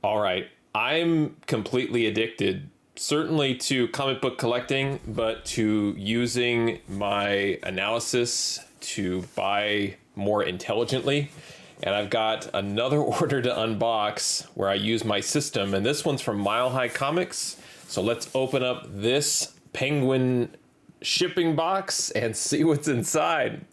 All right. I'm completely addicted, certainly to comic book collecting, but to using my analysis to buy more intelligently. And I've got another order to unbox where I use my system, and this one's from Mile High Comics. So let's open up this penguin shipping box and see what's inside.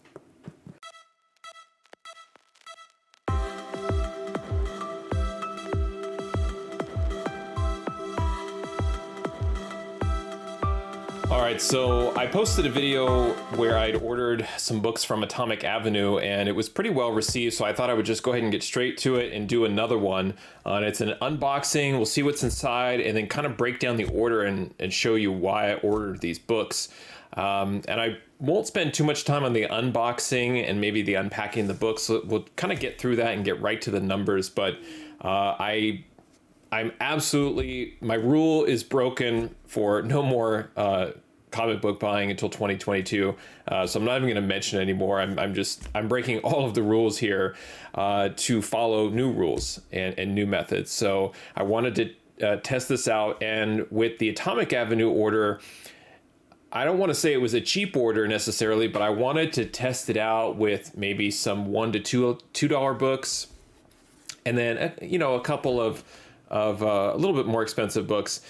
All right, so I posted a video where I'd ordered some books from Atomic Avenue, and it was pretty well received, so I thought I would just go ahead and get straight to it and do another one. And it's an unboxing. We'll see what's inside and then kind of break down the order and show you why I ordered these books. And I won't spend too much time on the unboxing and maybe the unpacking the books. So we'll kind of get through that and get right to the numbers, but I'm absolutely, my rule is broken for no more comic book buying until 2022. So I'm not even going to mention it anymore. I'm breaking all of the rules here to follow new rules and new methods. So I wanted to test this out. And with the Atomic Avenue order, I don't want to say it was a cheap order necessarily, but I wanted to test it out with maybe some $1 to $2 books. And then, a couple of a little bit more expensive books.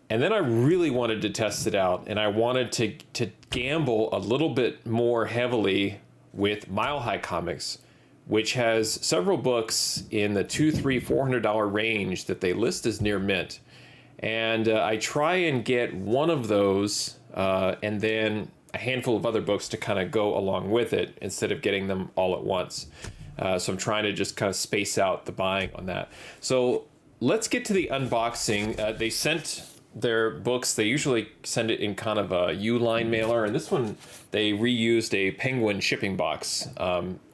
And then I really wanted to test it out, and I wanted to gamble a little bit more heavily with Mile High Comics, which has several books in the $200, $300, $400 range that they list as near mint. And I try and get one of those and then a handful of other books to kind of go along with it instead of getting them all at once. So I'm trying to just kind of space out the buying on that. So let's get to the unboxing. They sent their books. They usually send it in kind of a U-line mailer, and this one they reused a penguin shipping box.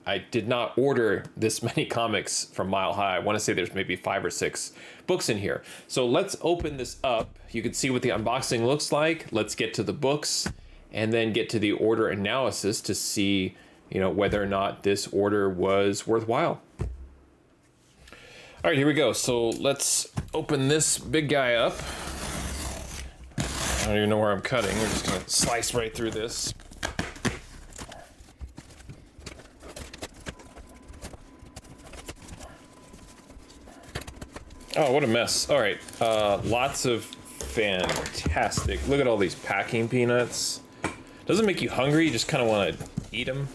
I did not order this many comics from Mile High. I want to say there's maybe 5 or 6 books in here. So let's open this up. You can see what the unboxing looks like. Let's get to the books and then get to the order analysis to see, whether or not this order was worthwhile. All right, here we go. So let's open this big guy up. I don't even know where I'm cutting. We're just gonna slice right through this. Oh, what a mess. All right, lots of fantastic. Look at all these packing peanuts. Doesn't make you hungry, you just kind of want to eat them.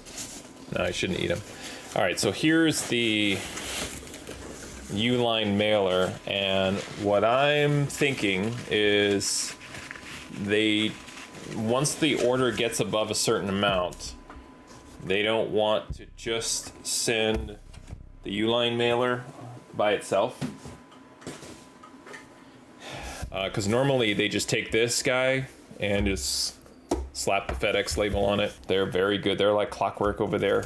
No, I shouldn't eat them. All right, so here's the U-line mailer, and what I'm thinking is once the order gets above a certain amount, they don't want to just send the U-line mailer by itself, because normally they just take this guy and just slap the FedEx label on it. They're very good. They're like clockwork over there.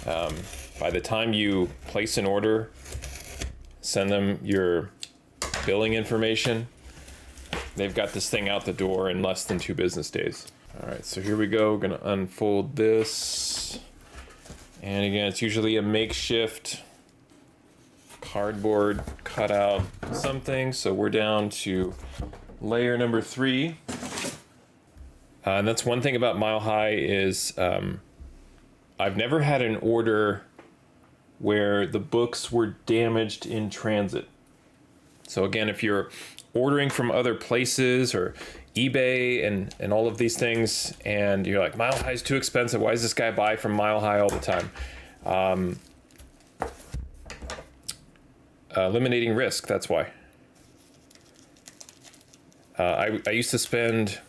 By the time you place an order, send them your billing information, they've got this thing out the door in less than 2 business days. All right, so here we go. We're gonna unfold this. And again, it's usually a makeshift cardboard cutout something. So we're down to layer number 3. And that's one thing about Mile High is I've never had an order where the books were damaged in transit. So again, if you're ordering from other places or eBay and all of these things, and you're like, Mile High is too expensive, why does this guy buy from Mile High all the time? Eliminating risk, that's why. I used to spend,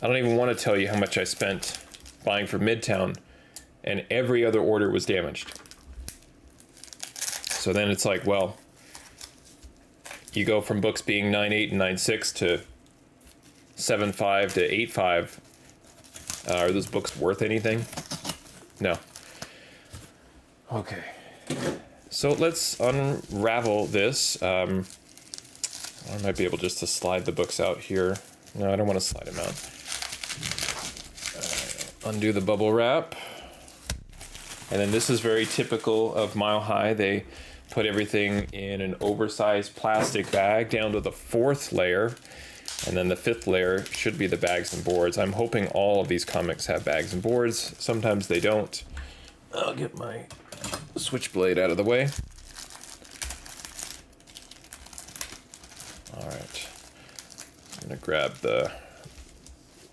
I don't even want to tell you how much I spent buying from Midtown, and every other order was damaged. So then it's like, well, you go from books being 9.8 and 9.6 to 7.5 to 8.5. Are those books worth anything? No. Okay. So let's unravel this. I might be able just to slide the books out here. No, I don't want to slide them out. Undo the bubble wrap. And then this is very typical of Mile High. They put everything in an oversized plastic bag down to the 4th layer. And then the 5th layer should be the bags and boards. I'm hoping all of these comics have bags and boards. Sometimes they don't. I'll get my switchblade out of the way. All right. I'm gonna grab the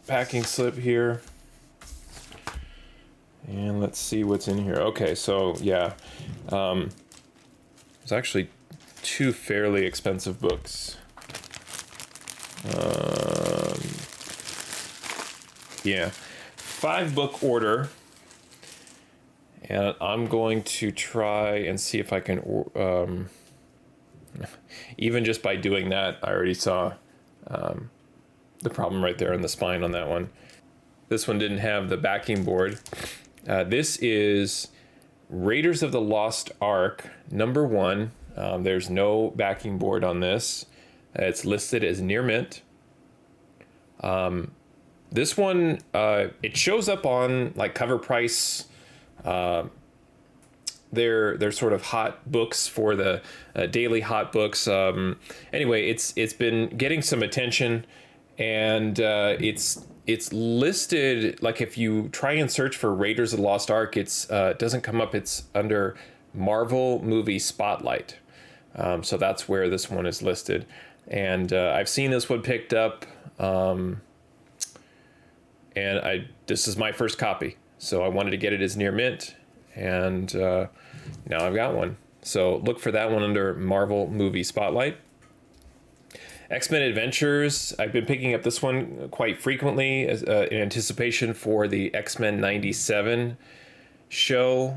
packing slip here. And let's see what's in here. Okay, so yeah. There's actually 2 fairly expensive books. Yeah, 5-book order, and I'm going to try and see if I can, even just by doing that, I already saw the problem right there in the spine on that one. This one didn't have the backing board. This is Raiders of the Lost Ark, #1. There's no backing board on this. It's listed as near mint. This one, it shows up on like Cover Price. They're sort of hot books for the daily hot books. Anyway, it's been getting some attention, and it's listed like if you try and search for Raiders of the Lost Ark, it doesn't come up. It's under Marvel Movie Spotlight. So that's where this one is listed. And I've seen this one picked up, and this is my first copy, so I wanted to get it as near mint, and now I've got one. So look for that one under Marvel Movie Spotlight. X-Men Adventures, I've been picking up this one quite frequently as in anticipation for the X-Men 97 show.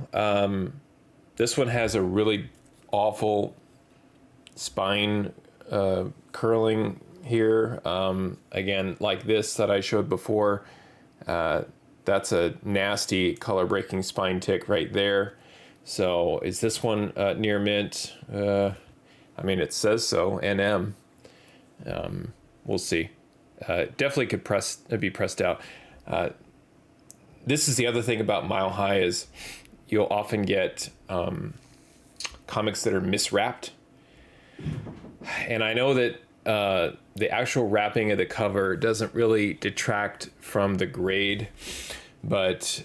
This one has a really awful spine curling here. Again, like this that I showed before, that's a nasty color breaking spine tick right there. So is this one near mint? I mean, it says so, NM. We'll see. Definitely could be pressed out. This is the other thing about Mile High is you'll often get comics that are miswrapped. And I know that the actual wrapping of the cover doesn't really detract from the grade, but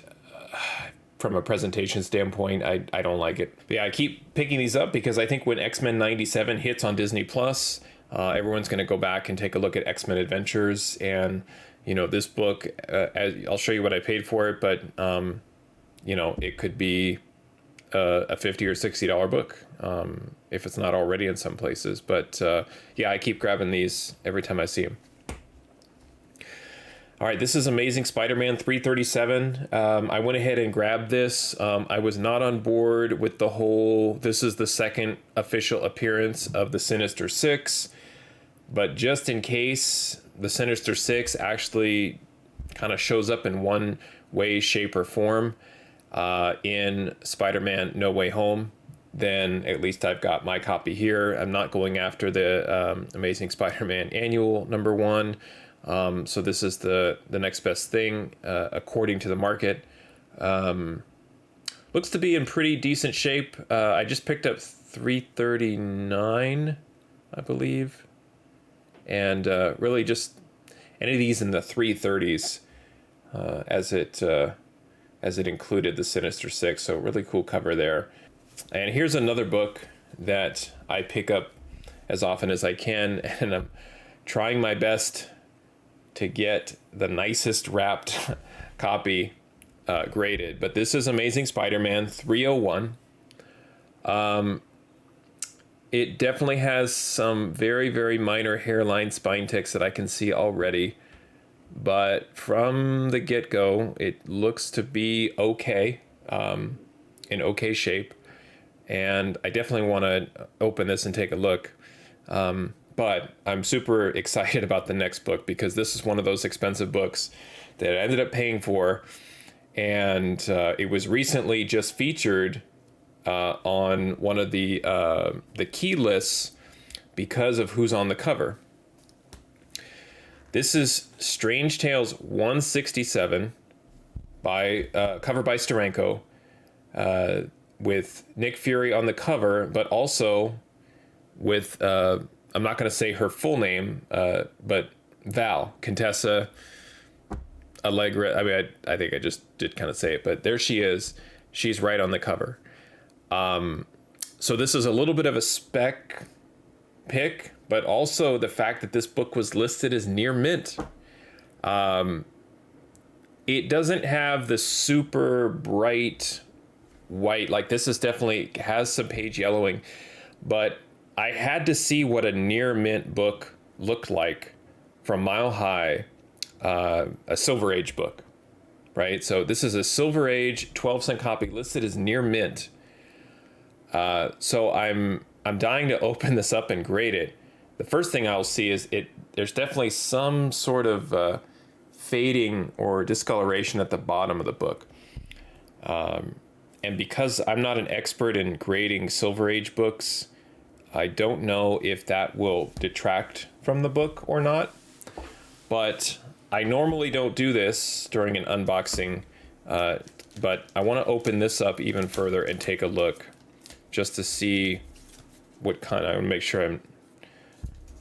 from a presentation standpoint, I don't like it. But yeah, I keep picking these up because I think when X-Men 97 hits on Disney Plus, everyone's going to go back and take a look at X-Men Adventures. And, you know, this book, I'll show you what I paid for it, but, you know, it could be a $50 or $60 book, if it's not already in some places. But yeah, I keep grabbing these every time I see them. All right, this is Amazing Spider-Man 337. I went ahead and grabbed this. I was not on board with the whole, this is the second official appearance of the Sinister Six, but just in case the Sinister Six actually kind of shows up in one way, shape, or form in Spider-Man No Way Home, then at least I've got my copy here. I'm not going after the Amazing Spider-Man Annual #1. So this is the next best thing, according to the market. Looks to be in pretty decent shape. I just picked up 339, I believe. And really just any of these in the 330s, as it included the Sinister Six. So really cool cover there. And here's another book that I pick up as often as I can, and I'm trying my best to get the nicest wrapped copy graded. But this is Amazing Spider-Man 301. It definitely has some very, very minor hairline spine ticks that I can see already. But from the get-go, it looks to be okay, in okay shape. And I definitely want to open this and take a look. But I'm super excited about the next book because this is one of those expensive books that I ended up paying for. And it was recently just featured on one of the key lists because of who's on the cover. This is Strange Tales 167 by cover by Steranko. with Nick Fury on the cover, but also with, I'm not going to say her full name, but Val, Contessa Allegra. I mean, I think I just did kind of say it, but there she is. She's right on the cover. So this is a little bit of a spec pick, but also the fact that this book was listed as near mint. It doesn't have the super bright white, like this is definitely has some page yellowing, but I had to see what a near mint book looked like from Mile High, a Silver Age book, right? So this is a Silver Age 12-cent copy listed as near mint. So I'm dying to open this up and grade it. The first thing I'll see is there's definitely some sort of fading or discoloration at the bottom of the book. And because I'm not an expert in grading Silver Age books, I don't know if that will detract from the book or not. But I normally don't do this during an unboxing, but I want to open this up even further and take a look just to see what kind. I want to make sure I'm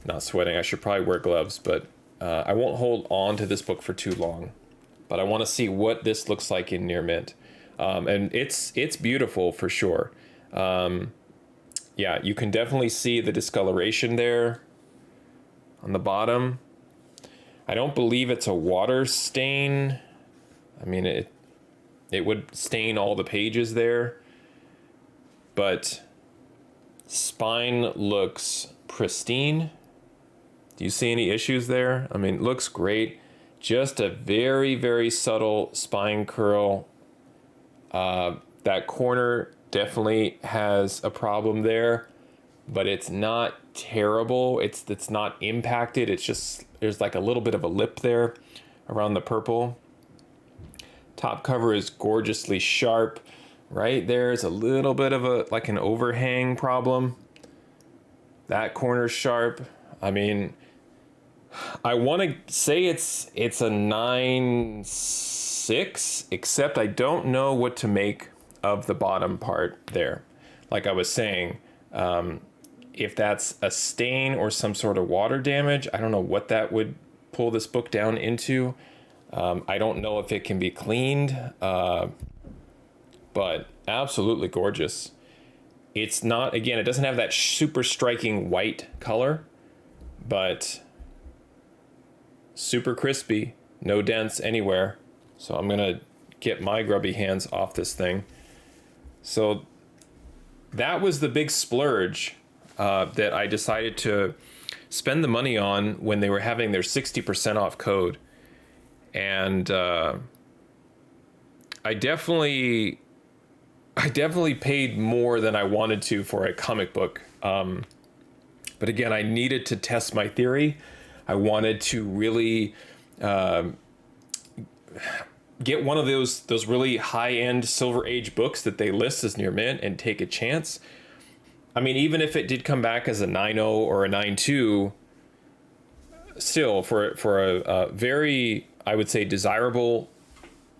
not sweating. I should probably wear gloves, but I won't hold on to this book for too long. But I want to see what this looks like in near mint. And it's beautiful for sure. Yeah, you can definitely see the discoloration there on the bottom. I don't believe it's a water stain. I mean, it would stain all the pages there. But spine looks pristine. Do you see any issues there? I mean, it looks great. Just a very, very subtle spine curl. That corner definitely has a problem there, but it's not terrible. It's not impacted. It's just, there's like a little bit of a lip there around the purple. Top cover is gorgeously sharp. Right there's a little bit of like an overhang problem. That corner's sharp. I mean, I want to say it's a 9.6, except I don't know what to make of the bottom part there. Like I was saying, if that's a stain or some sort of water damage, I don't know what that would pull this book down into. I don't know if it can be cleaned, but absolutely gorgeous. It's not, again, it doesn't have that super striking white color, but super crispy, no dents anywhere. So I'm gonna get my grubby hands off this thing. So that was the big splurge that I decided to spend the money on when they were having their 60% off code. And I definitely paid more than I wanted to for a comic book. But again, I needed to test my theory. I wanted to really get one of those really high-end Silver Age books that they list as near mint and take a chance. I mean, even if it did come back as a 9.0 or a 9.2, still for a very, I would say, desirable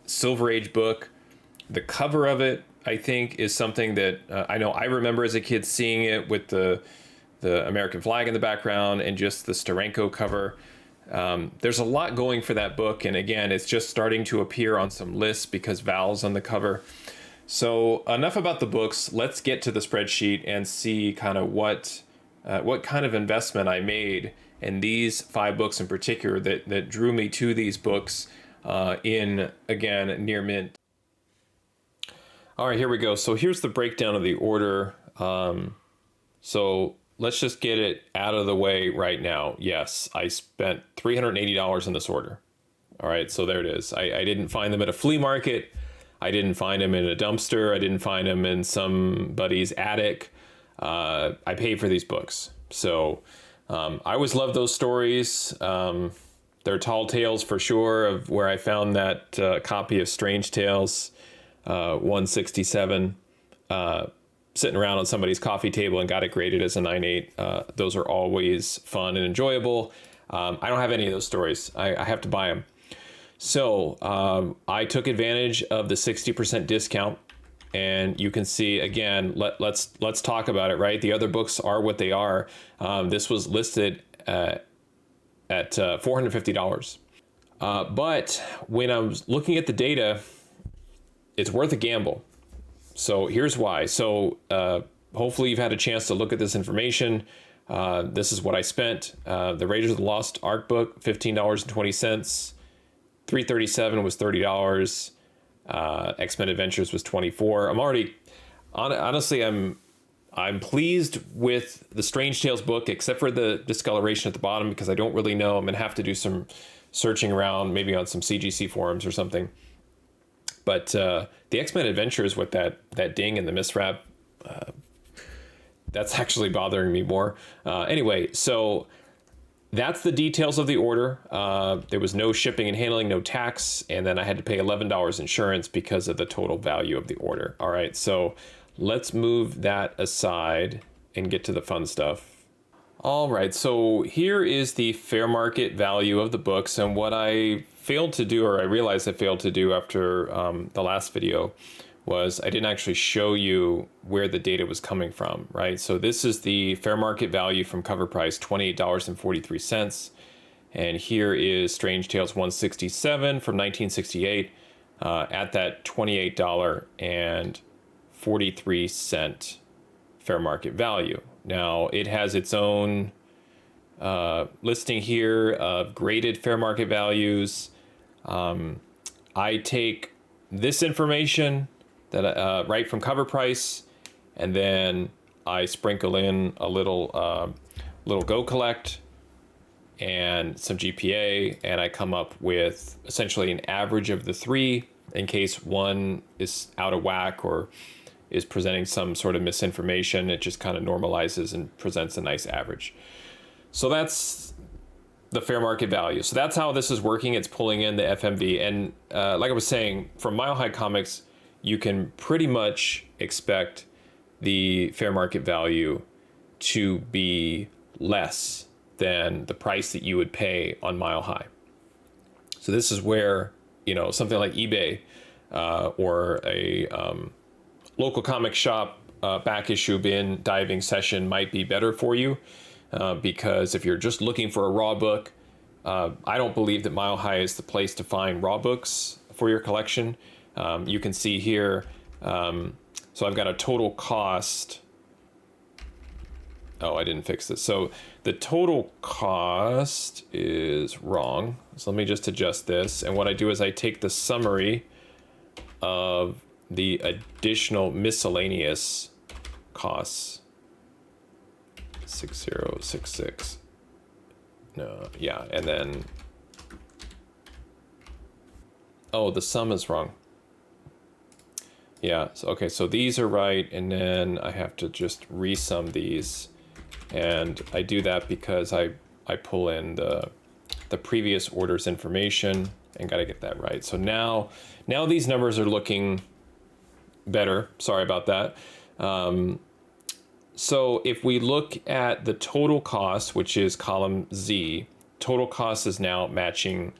Silver Age book, the cover of it, I think, is something that I know I remember as a kid seeing it with the American flag in the background and just the Steranko cover. There's a lot going for that book, and again, it's just starting to appear on some lists because Val's on the cover. So enough about the books. Let's get to the spreadsheet and see kind of what kind of investment I made in these 5 books in particular that drew me to these books in, again, near mint. All right, here we go. So here's the breakdown of the order. So let's just get it out of the way right now. Yes, I spent $380 in this order. All right, so there it is. I didn't find them at a flea market. I didn't find them in a dumpster. I didn't find them in somebody's attic. I paid for these books. So I always love those stories. They're tall tales for sure, of where I found that copy of Strange Tales 167 sitting around on somebody's coffee table and got it graded as a 9.8. Those are always fun and enjoyable. I don't have any of those stories. I have to buy them. So I took advantage of the 60% discount And you can see again. Let's talk about it. Right, the other books are what they are. This was listed at $450. But when I was looking at the data, it's worth a gamble. So here's why. So hopefully you've had a chance to look at this information. This is what I spent. The Raiders of the Lost Ark book, $15.20. 337 was $30. X-Men Adventures was $24. I'm already, honestly, I'm pleased with the Strange Tales book, except for the discoloration at the bottom, because I don't really know. I'm gonna have to do some searching around, maybe on some CGC forums or something. But the X-Men Adventures with that ding and the miswrap, that's actually bothering me more. Anyway, so that's the details of the order. There was no shipping and handling, no tax, and then I had to pay $11 insurance because of the total value of the order. All right, so let's move that aside and get to the fun stuff. All right, so here is the fair market value of the books, and what I failed to do, or I realized I failed to do after the last video, was I didn't actually show you where the data was coming from, right? So this is the fair market value from cover price, $28.43. And here is Strange Tales 167 from 1968 at that $28.43 fair market value. Now, it has its own listing here of graded fair market values. I take this information that right from cover price, and then I sprinkle in a little Go Collect and some GPA, and I come up with essentially an average of the three in case one is out of whack or is presenting some sort of misinformation. It just kind of normalizes and presents a nice average. So that's the fair market value. So that's how this is working. It's pulling in the FMV. And like I was saying, from Mile High Comics, you can pretty much expect the fair market value to be less than the price that you would pay on Mile High. So this is where, something like eBay or a local comic shop back issue bin diving session might be better for you, because if you're just looking for a raw book, I don't believe that Mile High is the place to find raw books for your collection. You can see here, so I've got a total cost. Oh, I didn't fix this. So the total cost is wrong. So let me just adjust this. And what I do is I take the summary of the additional miscellaneous costs. 6066. No, yeah, and then, oh, the sum is wrong. Yeah, so, okay, so these are right, and then I have to just resum these, and I do that because I pull in the previous order's information and got to get that right. So now these numbers are looking better. Sorry about that. So if we look at the total cost, which is column Z, total cost is now matching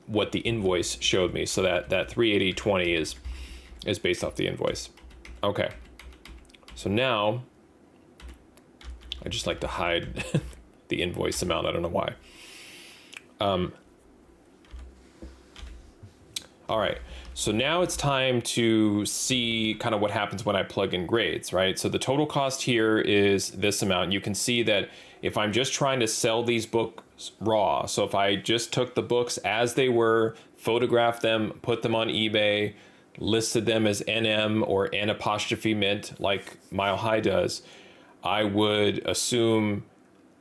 what the invoice showed me. So that 380.20 is based off the invoice. Okay. So now I just like to hide the invoice amount. I don't know why. All right. So now it's time to see kind of what happens when I plug in grades, right? So the total cost here is this amount. You can see that if I'm just trying to sell these books raw, so if I just took the books as they were, photographed them, put them on eBay, listed them as NM or N' mint like Mile High does, I would assume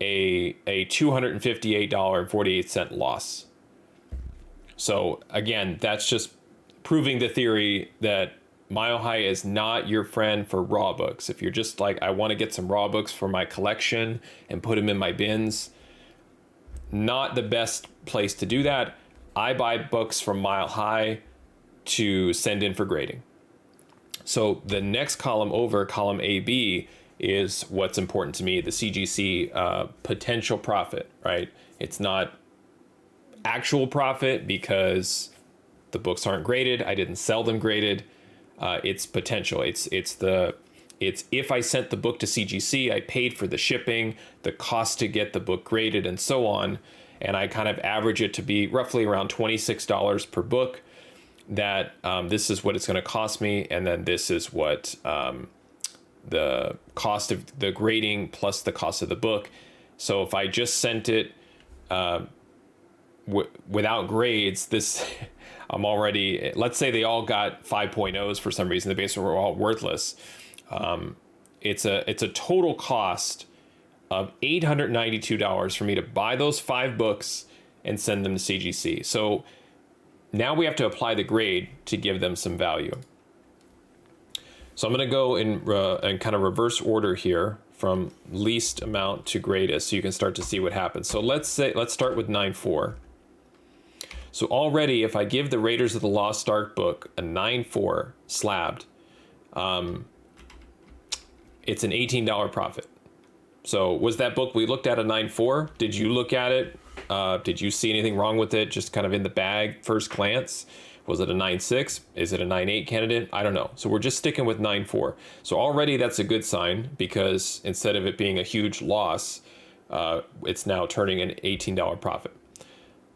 a $258.48 loss. So again, that's just proving the theory that Mile High is not your friend for raw books. If you're just like, I want to get some raw books for my collection and put them in my bins, not the best place to do that. I buy books from Mile High to send in for grading. So the next column over, column AB, is what's important to me, the CGC potential profit, right? It's not actual profit because the books aren't graded. I didn't sell them graded. its potential. It's if I sent the book to CGC, I paid for the shipping, the cost to get the book graded, and so on, and I kind of average it to be roughly around $26 per book. That this is what it's going to cost me, and then this is what the cost of the grading plus the cost of the book. So if I just sent it without grades, this I'm already, let's say they all got 5.0s for some reason, they basically were all worthless. It's a total cost of $892 for me to buy those 5 books and send them to CGC. So now we have to apply the grade to give them some value. So I'm going to go in kind of reverse order here from least amount to greatest, so you can start to see what happens. So let's start with 9.4. So already, if I give the Raiders of the Lost Ark book a 9.4 slabbed, it's an $18 profit. So was that book we looked at a 9.4? Did you look at it? Did you see anything wrong with it? Just kind of in the bag, first glance? Was it a 9.6? Is it a 9.8 candidate? I don't know. So we're just sticking with 9.4. So already that's a good sign, because instead of it being a huge loss, it's now turning an $18 profit.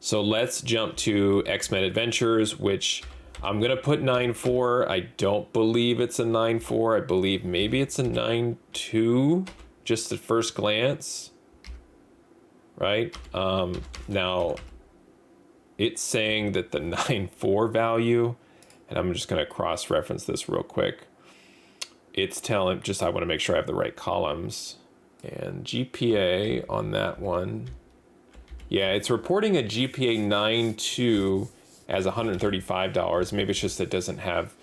So let's jump to X-Men Adventures, which I'm going to put 9.4. I don't believe it's a 9.4. I believe maybe it's a 9.2, just at first glance. Right? Now, it's saying that the 9.4 value, and I'm just going to cross-reference this real quick. It's telling, I want to make sure I have the right columns. And GPA on that one, yeah, it's reporting a GPA 9.2 as $135. Maybe it's just it doesn't have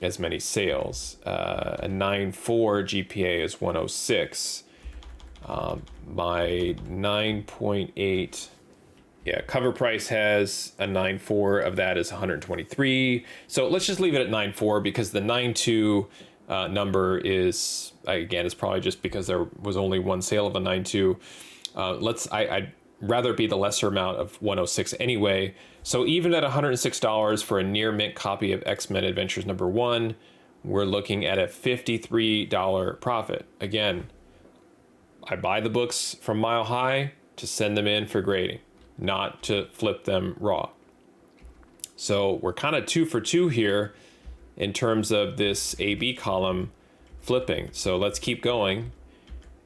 as many sales. A 9.4 GPA is 106. My 9.8, yeah, cover price has a 9.4 of that is 123. So let's just leave it at 9.4, because the 9.2 number is, again, it's probably just because there was only one sale of a 9.2. I'd rather it be the lesser amount of 106 anyway. So even at $106 for a near mint copy of X-Men Adventures #1, we're looking at a $53 profit. Again, I buy the books from Mile High to send them in for grading, not to flip them raw. So we're kind of 2 for 2 here in terms of this AB column flipping. So let's keep going,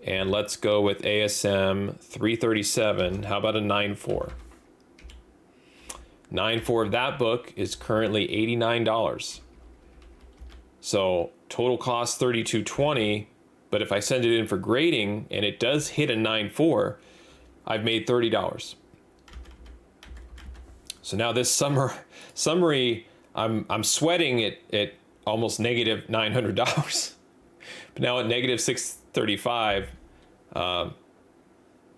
and let's go with ASM 337. How about a 9.4? 9.4 of that book is currently $89. So total cost $32.20. But if I send it in for grading and it does hit a 9.4, I've made $30. So now this summary, I'm sweating at almost negative $900. But now at negative $635,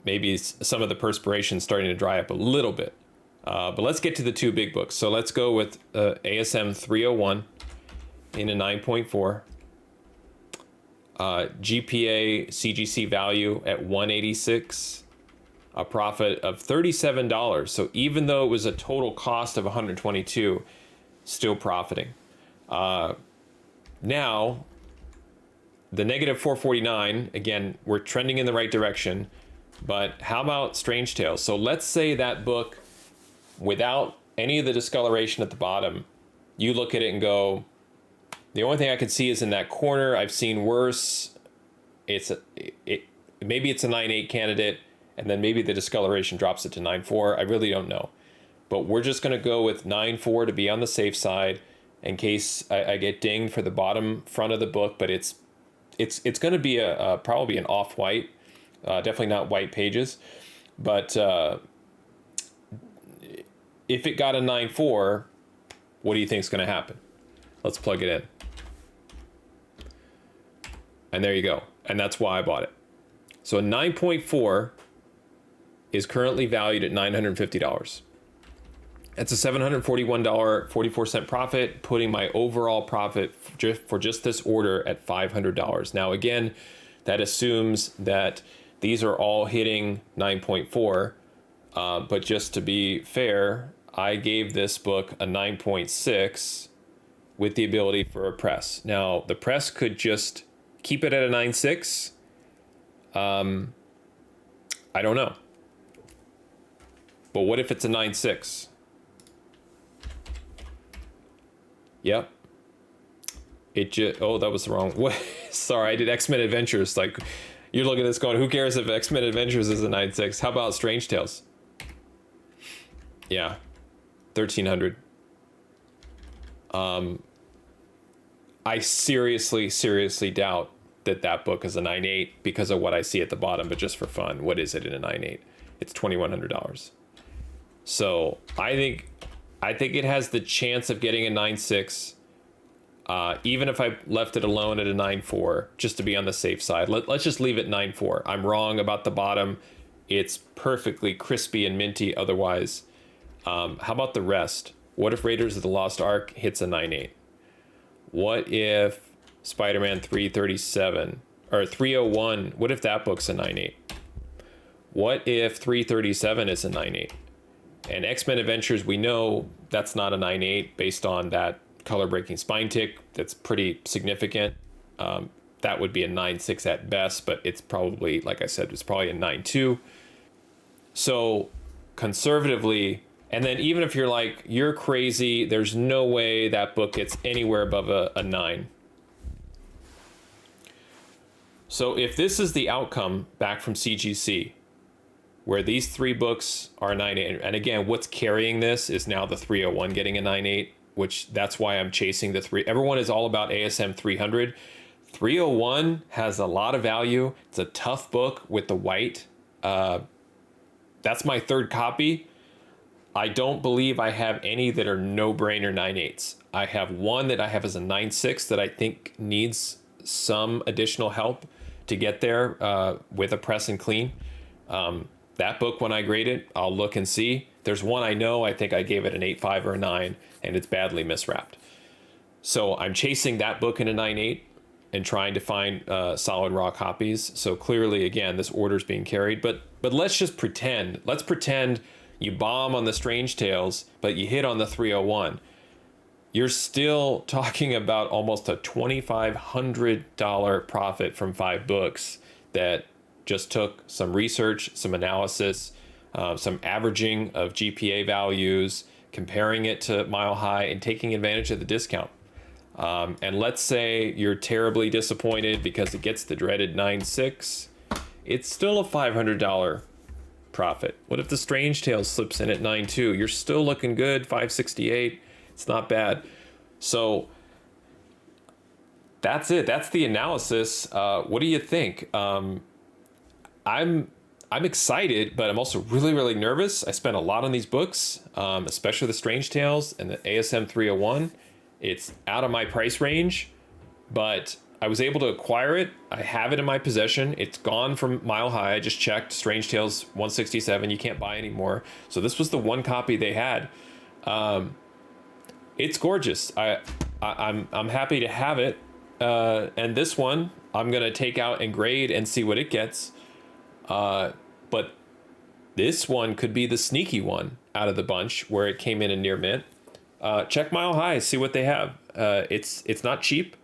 maybe some of the perspiration starting to dry up a little bit. But let's get to the 2 big books. So let's go with ASM 301 in a 9.4. GPA CGC value at 186, a profit of $37. So even though it was a total cost of 122, still profiting. Now, the negative 449, again, we're trending in the right direction, but how about Strange Tales? So let's say that book, without any of the discoloration at the bottom, you look at it and go, the only thing I could see is in that corner. I've seen worse. Maybe it's a 9.8 candidate, and then maybe the discoloration drops it to 9.4. I really don't know. But we're just going to go with 9.4 to be on the safe side in case I get dinged for the bottom front of the book. But it's going to be probably an off-white, definitely not white pages. But if it got a 9.4, what do you think is going to happen? Let's plug it in. And there you go. And that's why I bought it. So a 9.4 is currently valued at $950. That's a $741.44 profit, putting my overall profit for just this order at $500. Now, again, that assumes that these are all hitting 9.4. But just to be fair, I gave this book a 9.6. with the ability for a press. Now, the press could just keep it at a 9.6. I don't know. But what if it's a 9.6? Yep. It just, oh, that was wrong. What? Sorry, I did X-Men Adventures. Like, you're looking at this going, who cares if X-Men Adventures is a 9.6? How about Strange Tales? Yeah, 1,300. I seriously doubt that book is a 9.8 because of what I see at the bottom, but just for fun, what is it in a 9.8? It's $2,100. So I think it has the chance of getting a 9.6, even if I left it alone at a 9.4, just to be on the safe side. Let's just leave it 9.4. I'm wrong about the bottom. It's perfectly crispy and minty otherwise. How about the rest? What if Raiders of the Lost Ark hits a 9.8? What if Spider-Man 337 or 301? What if that book's a 9.8? What if 337 is a 9.8? And X-Men Adventures, we know that's not a 9.8 based on that color breaking spine tick. That's pretty significant. That would be a 9.6 at best, but it's probably, like I said, it's probably a 9.2. So conservatively, and then even if you're like, you're crazy, there's no way that book gets anywhere above a 9. So if this is the outcome back from CGC, where these three books are 9.8, and again, what's carrying this is now the 301 getting a 9.8, which that's why I'm chasing the 3. Everyone is all about ASM 300. 301 has a lot of value. It's a tough book with the white. That's my third copy. I don't believe I have any that are no-brainer 9.8s. I have one that I have as a 9.6 that I think needs some additional help to get there with a press and clean. That book, when I grade it, I'll look and see. There's one I know, I think I gave it an 8.5 or a 9, and it's badly miswrapped. So I'm chasing that book in a 9.8 and trying to find solid raw copies. So clearly, again, this order's being carried. But let's just pretend. Let's pretend you bomb on the Strange Tales, but you hit on the 301. You're still talking about almost a $2,500 profit from 5 books that just took some research, some analysis, some averaging of GPA values, comparing it to Mile High, and taking advantage of the discount. And let's say you're terribly disappointed because it gets the dreaded 9.6. It's still a $500 profit. What if the Strange Tales slips in at 9.2? You're still looking good, 568. It's not bad. So that's it. That's the analysis. What do you think? I'm excited, but I'm also really nervous. I spent a lot on these books, especially the Strange Tales and the ASM 301. It's out of my price range, but I was able to acquire it. I have it in my possession. It's gone from Mile High. I just checked. Strange Tales 167. You can't buy anymore. So this was the one copy they had. It's gorgeous. I'm happy to have it. And this one I'm gonna take out and grade and see what it gets. But this one could be the sneaky one out of the bunch where it came in a near mint. Check Mile High, see what they have. It's not cheap,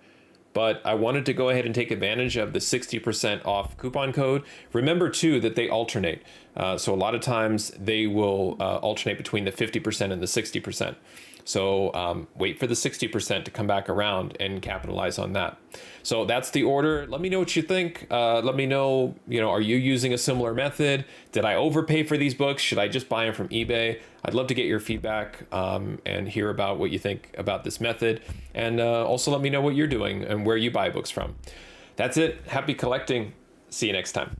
but I wanted to go ahead and take advantage of the 60% off coupon code. Remember too that they alternate. So a lot of times they will alternate between the 50% and the 60%. So wait for the 60% to come back around and capitalize on that. So that's the order. Let me know what you think. Let me know, are you using a similar method? Did I overpay for these books? Should I just buy them from eBay? I'd love to get your feedback and hear about what you think about this method. And also let me know what you're doing and where you buy books from. That's it. Happy collecting. See you next time.